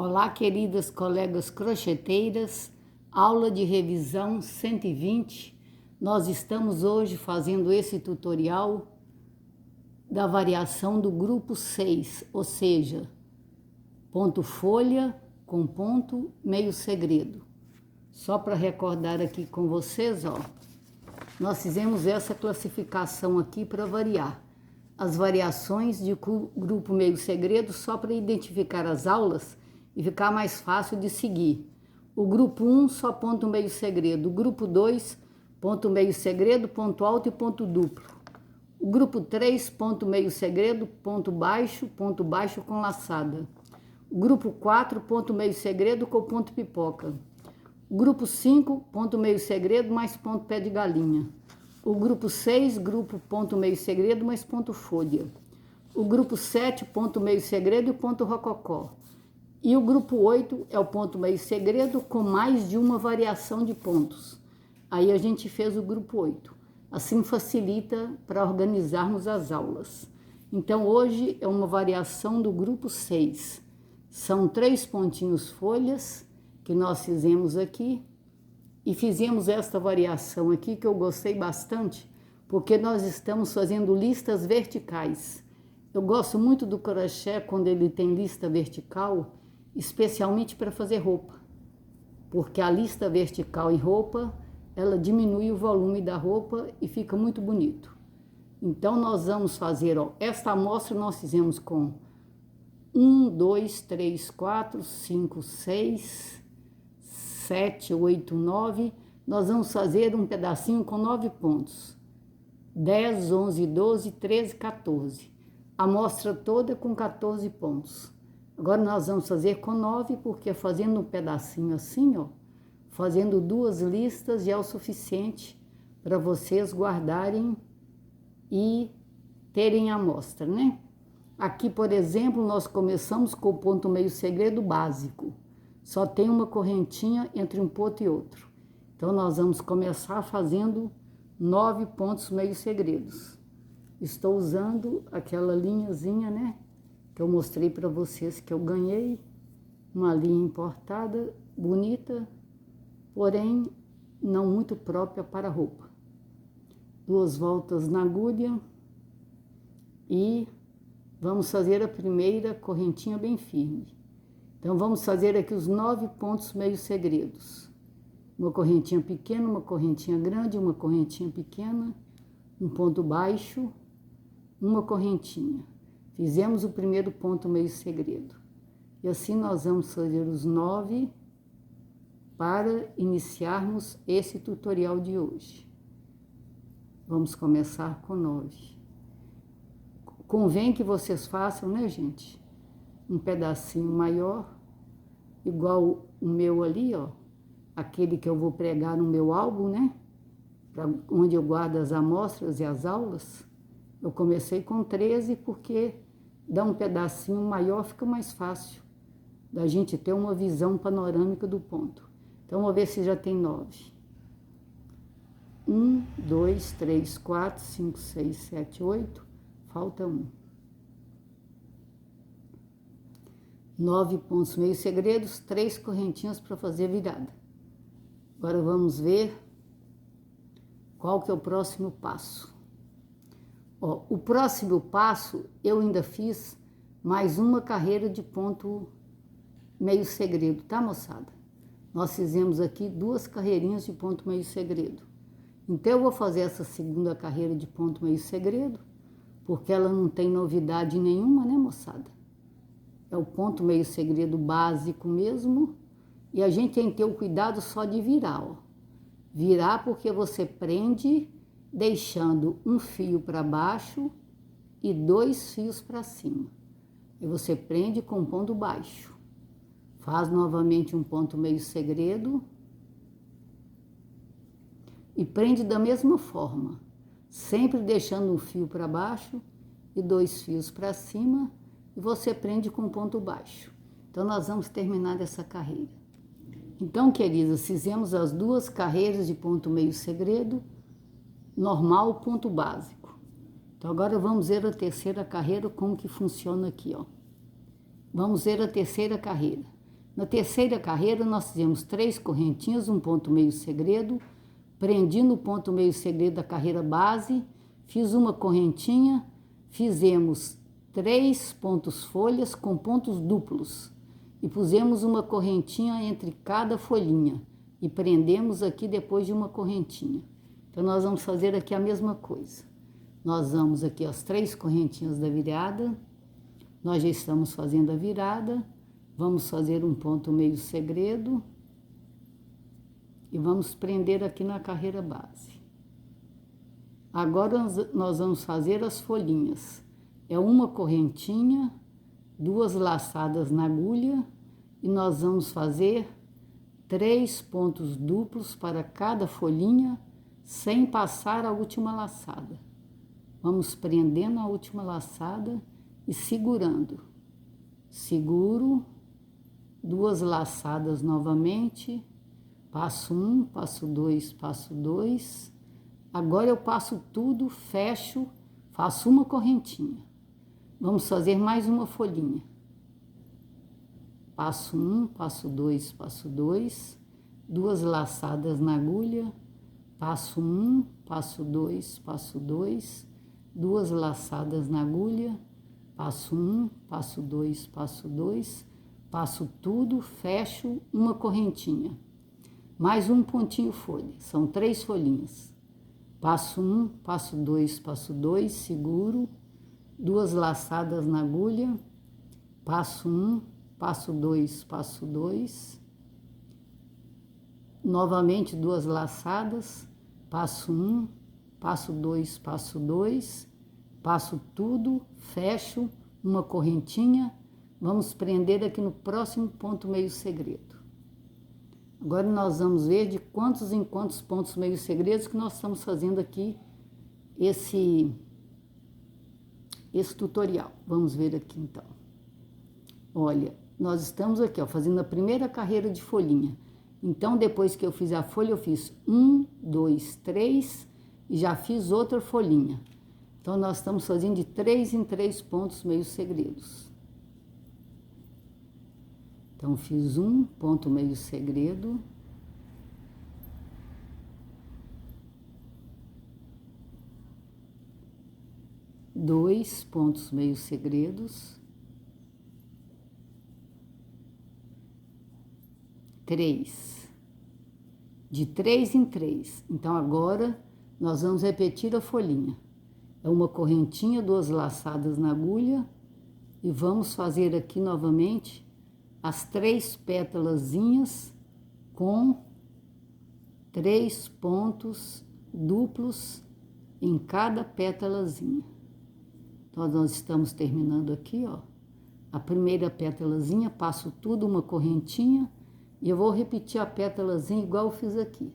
Olá, queridas colegas crocheteiras, aula de revisão 120. Nós estamos hoje fazendo esse tutorial da variação do grupo 6, ou seja, ponto folha com ponto meio segredo. Só para recordar aqui com vocês, ó, nós fizemos essa classificação aqui para variar as variações de grupo meio segredo, só para identificar as aulas e ficar mais fácil de seguir. O grupo 1, só ponto meio segredo. O grupo 2, ponto meio segredo, ponto alto e ponto duplo. O grupo 3, ponto meio segredo, ponto baixo com laçada. O grupo 4, ponto meio segredo com ponto pipoca. O grupo 5, ponto meio segredo mais ponto pé de galinha. O grupo 6, grupo ponto meio segredo mais ponto folha. O grupo 7, ponto meio segredo e ponto rococó. E o grupo 8 é o ponto meio segredo com mais de uma variação de pontos. Aí a gente fez o grupo 8. Assim facilita para organizarmos as aulas. Então hoje é uma variação do grupo 6. São 3 pontinhos folhas que nós fizemos aqui. E fizemos esta variação aqui que eu gostei bastante, porque nós estamos fazendo listas verticais. Eu gosto muito do crochê quando ele tem lista vertical, especialmente para fazer roupa, porque a lista vertical em roupa, ela diminui o volume da roupa e fica muito bonito. Então nós vamos fazer, ó, esta amostra nós fizemos com 1, 2, 3, 4, 5, 6, 7, 8, 9, nós vamos fazer um pedacinho com 9 pontos, 10, 11, 12, 13, 14, a amostra toda com 14 pontos. Agora nós vamos fazer com 9, porque fazendo um pedacinho assim, ó, fazendo 2 listas já é o suficiente para vocês guardarem e terem a amostra, né? Aqui, por exemplo, nós começamos com o ponto meio segredo básico. Só tem uma correntinha entre um ponto e outro. Então, nós vamos começar fazendo 9 pontos meio segredos. Estou usando aquela linhazinha, né? Que eu mostrei para vocês que eu ganhei. Uma linha importada, bonita, porém não muito própria para roupa. 2 voltas na agulha e vamos fazer a primeira correntinha bem firme. Então, vamos fazer aqui os 9 pontos meio segredos. Uma correntinha pequena, uma correntinha grande, uma correntinha pequena, um ponto baixo, uma correntinha. Fizemos o primeiro ponto meio segredo. E assim nós vamos fazer os 9 para iniciarmos esse tutorial de hoje. Vamos começar com 9. Convém que vocês façam, né, gente? Um pedacinho maior, igual o meu ali, ó, aquele que eu vou pregar no meu álbum, né, onde eu guardo as amostras e as aulas. Eu comecei com 13 porque dá um pedacinho maior, fica mais fácil da gente ter uma visão panorâmica do ponto. Então, vamos ver se já tem 9. 1, 2, 3, 4, 5, 6, 7, 8, falta 1. 9 pontos meio segredos, 3 correntinhas para fazer virada. Agora vamos ver qual que é o próximo passo. Ó, o próximo passo eu ainda fiz mais uma carreira de ponto meio segredo, tá, moçada? Nós fizemos aqui 2 carreirinhas de ponto meio segredo. Então eu vou fazer essa segunda carreira de ponto meio segredo, porque ela não tem novidade nenhuma, né, moçada? É o ponto meio segredo básico mesmo. E a gente tem que ter o cuidado só de virar, ó. Virar porque você prende deixando um fio para baixo e 2 fios para cima. E você prende com ponto baixo. Faz novamente um ponto meio segredo. E prende da mesma forma. Sempre deixando um fio para baixo e 2 fios para cima. E você prende com ponto baixo. Então, nós vamos terminar essa carreira. Então, queridas, fizemos as 2 carreiras de ponto meio segredo, normal, ponto básico. Então, agora vamos ver a terceira carreira, como que funciona aqui, ó. Vamos ver a terceira carreira. Na terceira carreira, nós fizemos 3 correntinhas, um ponto meio segredo, prendi no ponto meio segredo da carreira base, fiz uma correntinha, fizemos 3 pontos folhas com pontos duplos e pusemos uma correntinha entre cada folhinha e prendemos aqui depois de uma correntinha. Então, nós vamos fazer aqui a mesma coisa. Nós vamos aqui as 3 correntinhas da virada, nós já estamos fazendo a virada, vamos fazer um ponto meio segredo e vamos prender aqui na carreira base. Agora nós vamos fazer as folhinhas. É uma correntinha, 2 laçadas na agulha e nós vamos fazer 3 pontos duplos para cada folhinha sem passar a última laçada. Vamos prendendo a última laçada e segurando. Seguro, 2 laçadas novamente, passo 1, passo 2, passo 2. Agora eu passo tudo, fecho, faço uma correntinha. Vamos fazer mais uma folhinha. Passo 1, passo 2, passo 2, 2 laçadas na agulha, passo 1, passo 2, passo 2, 2 laçadas na agulha, passo 1, passo 2, passo 2, passo tudo, fecho, uma correntinha. Mais um pontinho folha, são 3 folhinhas. Passo 1, passo 2, passo 2, seguro, 2 laçadas na agulha, passo 1, passo 2, passo 2, novamente 2 laçadas, passo 1, passo 2, passo 2, passo tudo, fecho, uma correntinha, vamos prender aqui no próximo ponto meio segredo. Agora nós vamos ver de quantos em quantos pontos meio segredos que nós estamos fazendo aqui esse tutorial. Vamos ver aqui então. Olha, nós estamos aqui, ó, fazendo a primeira carreira de folhinha. Então, depois que eu fiz a folha, eu fiz 1, 2, 3 e já fiz outra folhinha. Então, nós estamos fazendo de 3 em 3 pontos meio segredos. Então, fiz um ponto meio segredo. Dois pontos meio segredos. 3. De 3 em 3. Então, agora, nós vamos repetir a folhinha. É uma correntinha, 2 laçadas na agulha. E vamos fazer aqui novamente as 3 pétalazinhas com 3 pontos duplos em cada pétalazinha. Então, nós estamos terminando aqui, ó. A primeira pétalazinha, passo tudo uma correntinha e eu vou repetir a pétalazinha igual eu fiz aqui.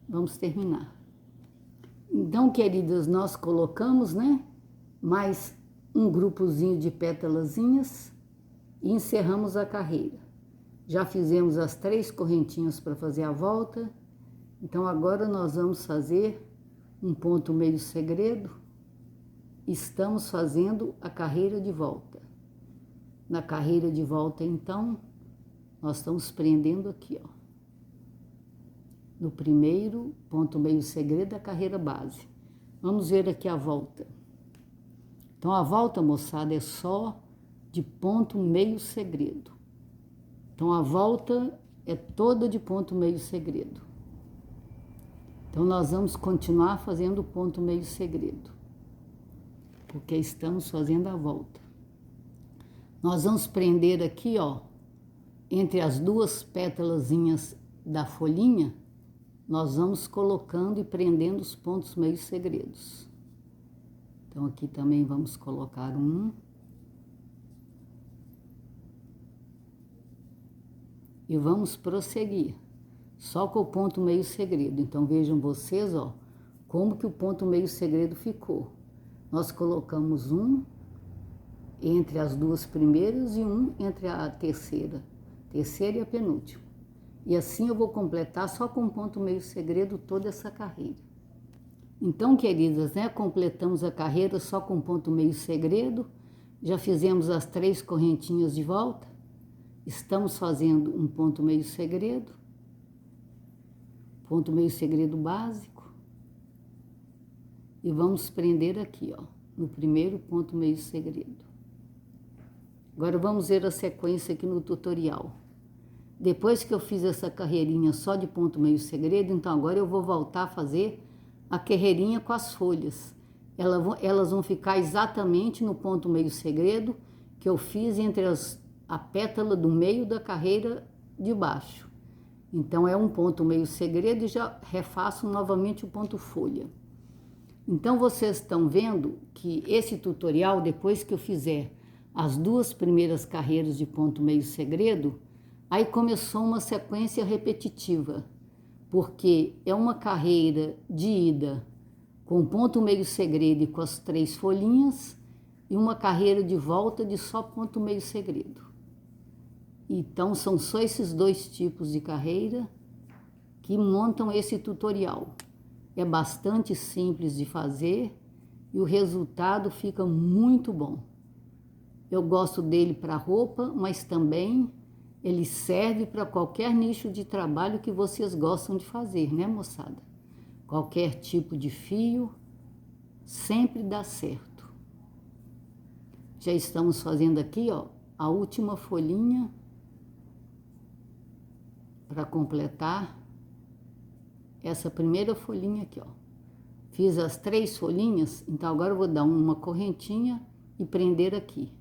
Vamos terminar. Então, queridas, nós colocamos, né, mais um grupozinho de pétalazinhas e encerramos a carreira. Já fizemos as 3 correntinhas para fazer a volta. Então, agora nós vamos fazer um ponto meio segredo. Estamos fazendo a carreira de volta. Na carreira de volta, então, nós estamos prendendo aqui, ó, no primeiro ponto meio segredo da carreira base. Vamos ver aqui a volta. Então, a volta, moçada, é só de ponto meio segredo. Então, a volta é toda de ponto meio segredo. Então, nós vamos continuar fazendo o ponto meio segredo, porque estamos fazendo a volta. Nós vamos prender aqui, ó, entre as 2 pétalazinhas da folhinha, nós vamos colocando e prendendo os pontos meio segredos. Então, aqui também vamos colocar um. E vamos prosseguir, só com o ponto meio segredo. Então, vejam vocês, ó, como que o ponto meio segredo ficou. Nós colocamos um entre as 2 primeiras e um entre a terceira e a penúltima. E assim eu vou completar só com ponto meio segredo toda essa carreira. Então, queridas, né, completamos a carreira só com ponto meio segredo, já fizemos as 3 correntinhas de volta. estamos fazendo um ponto meio segredo básico, e vamos prender aqui, ó, no primeiro ponto meio segredo. Agora vamos ver a sequência aqui no tutorial. Depois que eu fiz essa carreirinha só de ponto meio segredo, então agora eu vou voltar a fazer a carreirinha com as folhas. Elas vão ficar exatamente no ponto meio segredo que eu fiz entre a pétala do meio da carreira de baixo. Então é um ponto meio segredo e já refaço novamente o ponto folha. Então vocês estão vendo que esse tutorial, depois que eu fizer as duas primeiras carreiras de ponto meio segredo, aí começou uma sequência repetitiva, porque é uma carreira de ida com ponto meio segredo e com as 3 folhinhas, e uma carreira de volta de só ponto meio segredo. Então são só esses 2 tipos de carreira que montam esse tutorial. É bastante simples de fazer e o resultado fica muito bom. Eu gosto dele para roupa, mas também ele serve para qualquer nicho de trabalho que vocês gostam de fazer, né, moçada? Qualquer tipo de fio sempre dá certo. Já estamos fazendo aqui, ó, a última folhinha para completar essa primeira folhinha aqui, ó. Fiz as 3 folhinhas, então agora eu vou dar uma correntinha e prender aqui.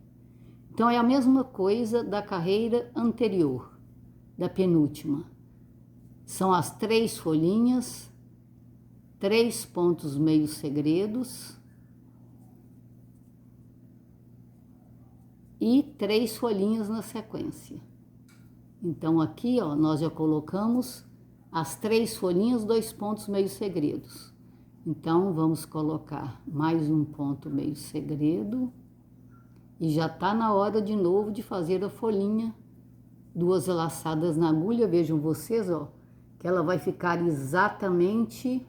Então é a mesma coisa da carreira anterior, da penúltima. São as 3 folhinhas, 3 pontos meio segredos e 3 folhinhas na sequência. Então aqui, ó, nós já colocamos as 3 folhinhas, 2 pontos meio segredos. Então vamos colocar mais um ponto meio segredo. E já tá na hora de novo de fazer a folhinha, 2 laçadas na agulha. Vejam vocês, ó, que ela vai ficar exatamente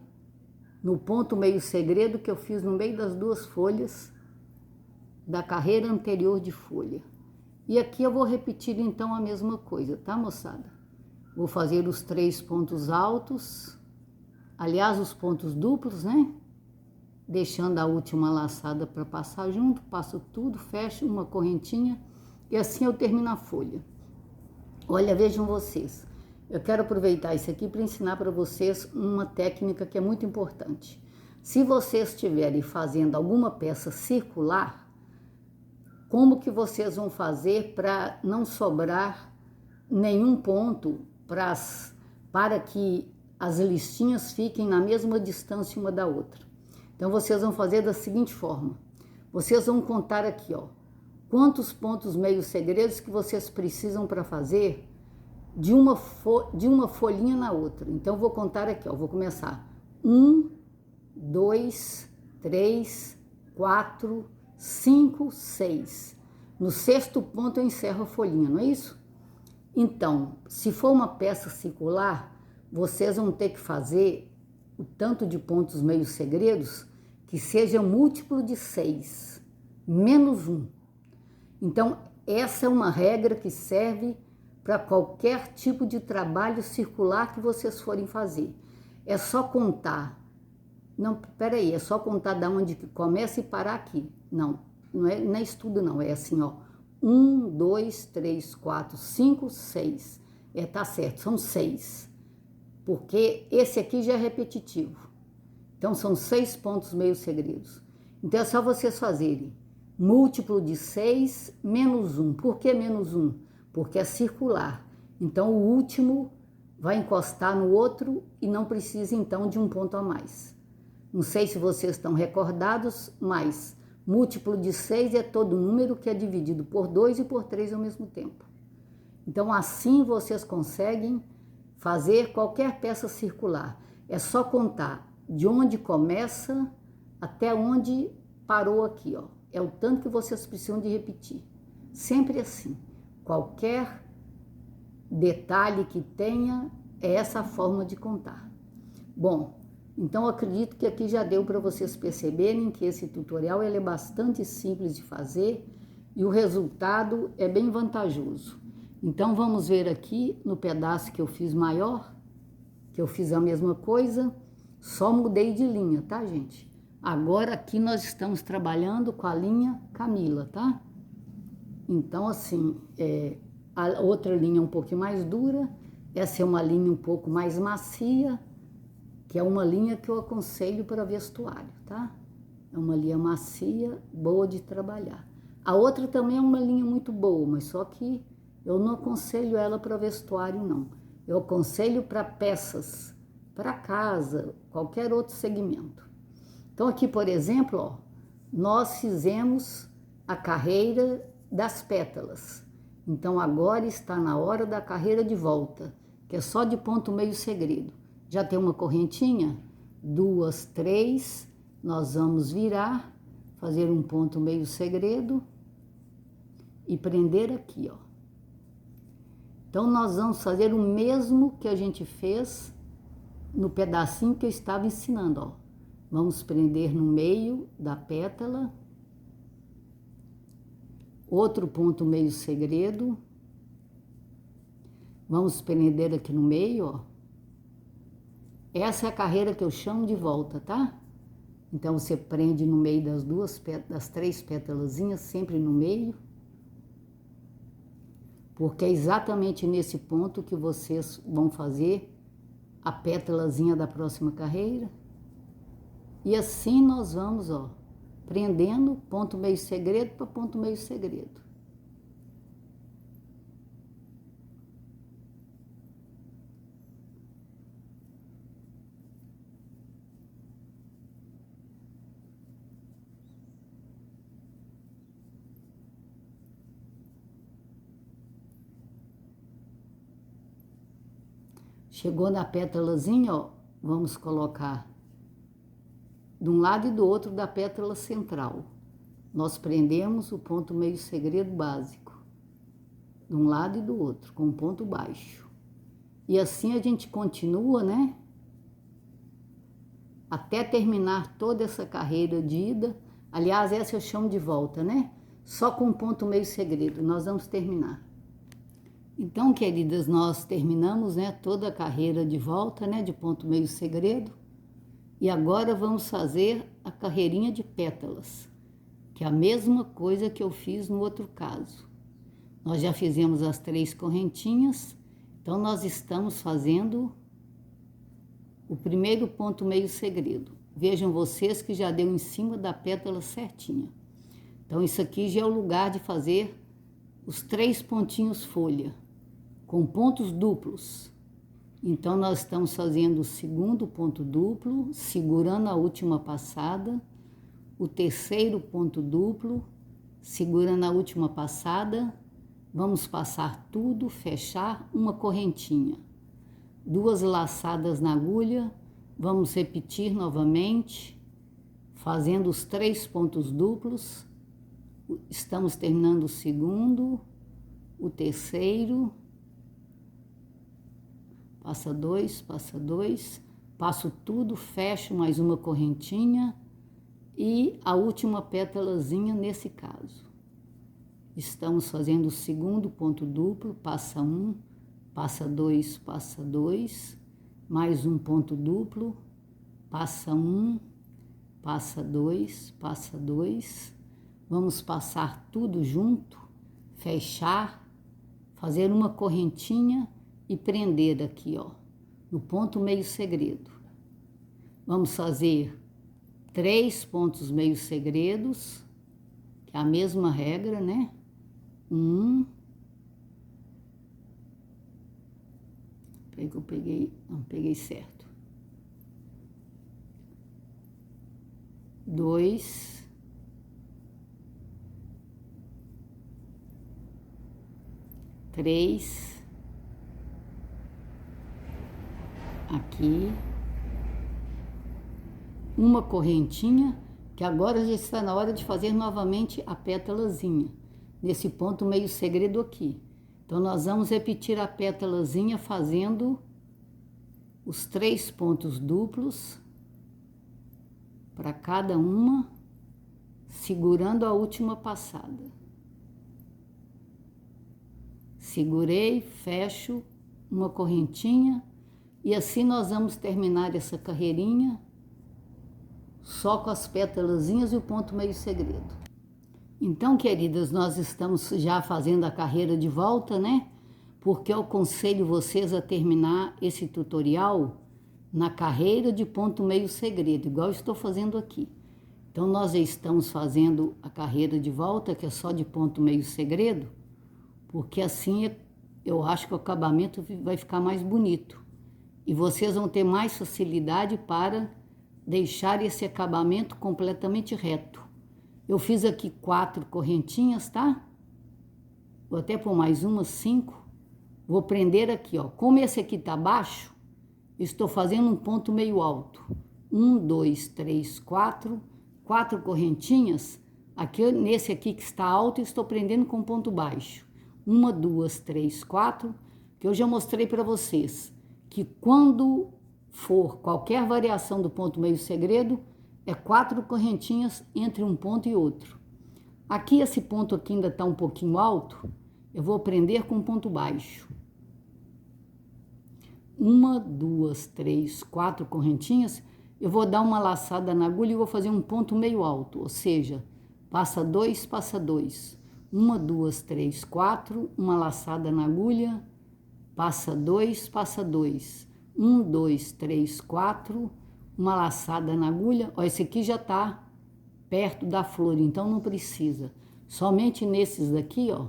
no ponto meio segredo que eu fiz no meio das 2 folhas da carreira anterior de folha. E aqui eu vou repetir então a mesma coisa, tá, moçada? Vou fazer os 3 pontos altos, aliás, os pontos duplos, né? Deixando a última laçada para passar junto, passo tudo, fecho uma correntinha e assim eu termino a folha. Olha, vejam vocês, eu quero aproveitar isso aqui para ensinar para vocês uma técnica que é muito importante. Se vocês estiverem fazendo alguma peça circular, como que vocês vão fazer para não sobrar nenhum ponto para que as listinhas fiquem na mesma distância uma da outra? Então vocês vão fazer da seguinte forma: vocês vão contar aqui, ó, quantos pontos meio segredos que vocês precisam para fazer de uma folhinha na outra. Então eu vou contar aqui, ó, vou começar 1, 2, 3, 4, 5, 6. No 6º ponto eu encerro a folhinha, não é isso? Então, se for uma peça circular, vocês vão ter que fazer o tanto de pontos meio segredos que seja múltiplo de 6, menos 1. Então, essa é uma regra que serve para qualquer tipo de trabalho circular que vocês forem fazer. É só contar. Não, peraí, é só contar da onde que começa e parar aqui. Não é estudo não, é assim, ó. 1, 2, 3, 4, 5, 6. Tá certo, são 6. Porque esse aqui já é repetitivo. Então, são 6 pontos meio segredos. Então, é só vocês fazerem múltiplo de 6 menos 1. Por que menos 1? Porque é circular. Então, o último vai encostar no outro e não precisa, então, de um ponto a mais. Não sei se vocês estão recordados, mas múltiplo de 6 é todo número que é dividido por 2 e por 3 ao mesmo tempo. Então, assim vocês conseguem fazer qualquer peça circular. É só contar de onde começa até onde parou aqui, ó. É o tanto que vocês precisam de repetir. Sempre assim. Qualquer detalhe que tenha, é essa forma de contar. Bom, então acredito que aqui já deu para vocês perceberem que esse tutorial ele é bastante simples de fazer e o resultado é bem vantajoso. Então, vamos ver aqui no pedaço que eu fiz maior, que eu fiz a mesma coisa, só mudei de linha, tá, gente? Agora aqui nós estamos trabalhando com a linha Camila, tá? Então, assim, a outra linha é um pouquinho mais dura, essa é uma linha um pouco mais macia, que é uma linha que eu aconselho para vestuário, tá? É uma linha macia, boa de trabalhar. A outra também é uma linha muito boa, mas só que eu não aconselho ela para vestuário, não. Eu aconselho para peças, para casa, qualquer outro segmento. Então aqui, por exemplo, ó, nós fizemos a carreira das pétalas. Então agora está na hora da carreira de volta, que é só de ponto meio segredo. Já tem uma correntinha, 2, 3, nós vamos virar, fazer um ponto meio segredo e prender aqui, ó. Então nós vamos fazer o mesmo que a gente fez no pedacinho que eu estava ensinando, ó. Vamos prender no meio da pétala, outro ponto meio segredo, vamos prender aqui no meio, ó. Essa é a carreira que eu chamo de volta, tá? Então você prende no meio das 3 pétalazinhas, sempre no meio, porque é exatamente nesse ponto que vocês vão fazer a pétalazinha da próxima carreira. E assim nós vamos, ó, prendendo ponto meio segredo para ponto meio segredo. Chegou na pétalazinha, ó, vamos colocar de um lado e do outro da pétala central. Nós prendemos o ponto meio segredo básico, de um lado e do outro, com um ponto baixo. E assim a gente continua, né? Até terminar toda essa carreira de ida. Aliás, essa eu chamo de volta, né? Só com um ponto meio segredo, nós vamos terminar. Então, queridas, nós terminamos, né, toda a carreira de volta, né, de ponto meio segredo. E agora vamos fazer a carreirinha de pétalas, que é a mesma coisa que eu fiz no outro caso. Nós já fizemos as 3 correntinhas, então nós estamos fazendo o primeiro ponto meio segredo. Vejam vocês que já deu em cima da pétala certinha. Então isso aqui já é o lugar de fazer os 3 pontinhos folha, com pontos duplos. Então nós estamos fazendo o segundo ponto duplo, segurando a última passada, o terceiro ponto duplo, segurando a última passada, vamos passar tudo, fechar uma correntinha. 2 laçadas na agulha, vamos repetir novamente, fazendo os 3 pontos duplos. Estamos terminando o segundo, o terceiro, passa 2, passo tudo, fecho mais uma correntinha e a última pétalazinha nesse caso. Estamos fazendo o segundo ponto duplo, passa 1, passa 2, mais um ponto duplo, passa 1, passa 2, vamos passar tudo junto, fechar, fazer uma correntinha e prender aqui, ó, no ponto meio segredo. Vamos fazer 3 pontos meio segredos, que é a mesma regra, né? 1, não peguei certo. 2, 3, aqui, uma correntinha, que agora já está na hora de fazer novamente a pétalazinha, nesse ponto meio segredo aqui. Então nós vamos repetir a pétalazinha fazendo os 3 pontos duplos para cada uma, segurando a última passada. segurei, fecho uma correntinha e assim nós vamos terminar essa carreirinha só com as pétalazinhas e o ponto meio segredo. Então, queridas, nós estamos já fazendo a carreira de volta, né? Porque eu aconselho vocês a terminar esse tutorial na carreira de ponto meio segredo, igual eu estou fazendo aqui. Então, nós já estamos fazendo a carreira de volta, que é só de ponto meio segredo, porque assim eu acho que o acabamento vai ficar mais bonito. E vocês vão ter mais facilidade para deixar esse acabamento completamente reto. Eu fiz aqui 4 correntinhas, tá? Vou até pôr mais umas 5. Vou prender aqui, ó. Como esse aqui tá baixo, estou fazendo um ponto meio alto. 1, 2, 3, 4. 4 correntinhas. Aqui, nesse aqui que está alto, estou prendendo com ponto baixo. 1, 2, 3, 4. Que eu já mostrei para vocês que quando for qualquer variação do ponto meio segredo, é 4 correntinhas entre um ponto e outro. Aqui esse ponto aqui ainda está um pouquinho alto, eu vou prender com ponto baixo. 1, 2, 3, 4 correntinhas, eu vou dar uma laçada na agulha e vou fazer um ponto meio alto, ou seja, passa 2, passa 2. 1, 2, 3, 4, uma laçada na agulha, passa 2, passa 2. 1, 2, 3, 4, uma laçada na agulha. Ó, esse aqui já tá perto da flor, então não precisa. Somente nesses daqui, ó,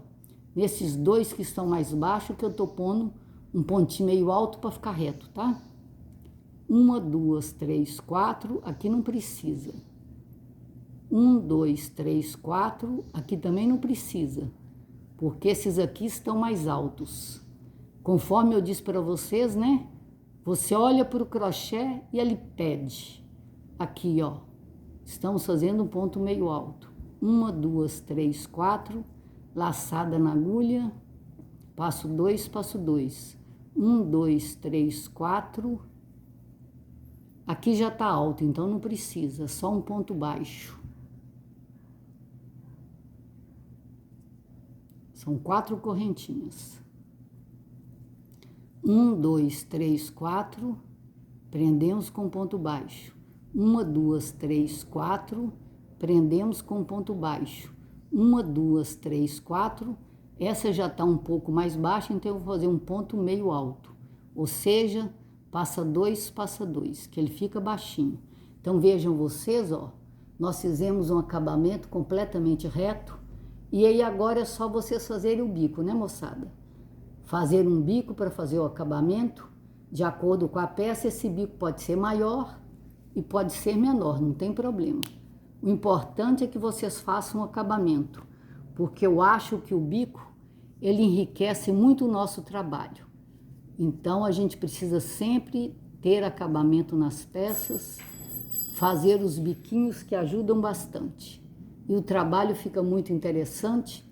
nesses 2 que estão mais baixos, que eu tô pondo um pontinho meio alto para ficar reto, tá? 1, 2, 3, 4, aqui não precisa. 1, 2, 3, 4, aqui também não precisa, porque esses aqui estão mais altos. Conforme eu disse para vocês, né? Você olha para o crochê e ele pede. Aqui, ó. Estamos fazendo um ponto meio alto. 1, 2, 3, 4. Laçada na agulha. Passo 2, passo 2. 1, 2, 3, 4. Aqui já tá alto, então não precisa. Só um ponto baixo. São 4 correntinhas. 1, 2, 3, 4, prendemos com ponto baixo. 1, 2, 3, 4, prendemos com ponto baixo. 1, 2, 3, 4, essa já está um pouco mais baixa, então eu vou fazer um ponto meio alto. Ou seja, passa 2, que ele fica baixinho. Então vejam vocês, ó, nós fizemos um acabamento completamente reto, e aí agora é só vocês fazerem o bico, né, moçada? Fazer um bico para fazer o acabamento, de acordo com a peça. Esse bico pode ser maior e pode ser menor, não tem problema. O importante é que vocês façam o acabamento, porque eu acho que o bico, ele enriquece muito o nosso trabalho. Então, a gente precisa sempre ter acabamento nas peças, fazer os biquinhos que ajudam bastante. E o trabalho fica muito interessante.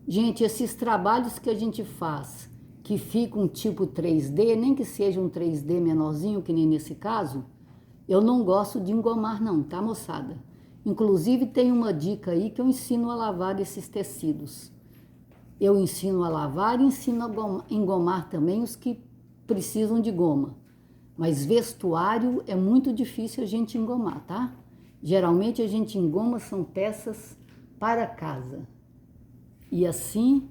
Gente, esses trabalhos que a gente faz, que ficam tipo 3D, nem que seja um 3D menorzinho, que nem nesse caso, eu não gosto de engomar não, tá, moçada? Inclusive tem uma dica aí que eu ensino a lavar esses tecidos. Eu ensino a lavar e ensino a engomar também os que precisam de goma. Mas vestuário é muito difícil a gente engomar, tá? Geralmente a gente engoma são peças para casa. E assim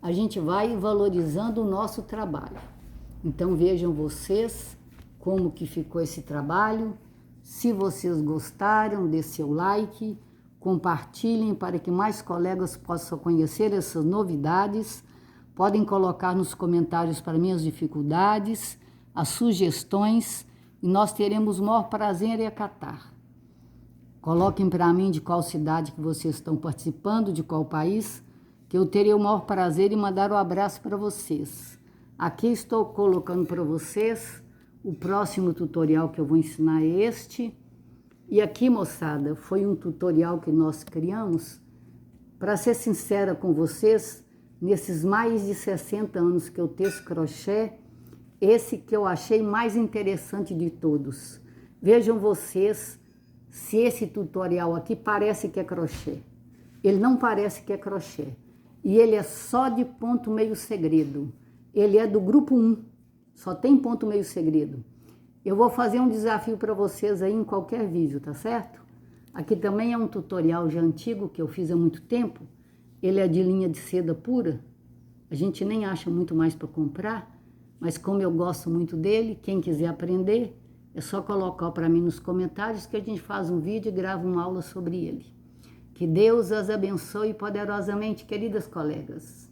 a gente vai valorizando o nosso trabalho. Então vejam vocês como que ficou esse trabalho. Se vocês gostaram, dê seu like, compartilhem para que mais colegas possam conhecer essas novidades. Podem colocar nos comentários para mim as dificuldades, as sugestões, e nós teremos o maior prazer em acatar. Coloquem para mim de qual cidade que vocês estão participando, de qual país, que eu terei o maior prazer em mandar um abraço para vocês. Aqui estou colocando para vocês o próximo tutorial que eu vou ensinar, é este. E aqui, moçada, foi um tutorial que nós criamos. Para ser sincera com vocês, nesses mais de 60 anos que eu teço crochê, esse que eu achei mais interessante de todos. Vejam vocês se esse tutorial aqui parece que é crochê. Ele não parece que é crochê. e ele é só de ponto meio segredo. Ele é do grupo 1, só tem ponto meio segredo. Eu vou fazer um desafio para vocês aí em qualquer vídeo, tá certo? Aqui também é um tutorial já antigo que eu fiz há muito tempo. Ele é de linha de seda pura. A gente nem acha muito mais para comprar, mas como eu gosto muito dele, quem quiser aprender, é só colocar para mim nos comentários que a gente faz um vídeo e grava uma aula sobre ele. Que Deus as abençoe poderosamente, queridas colegas.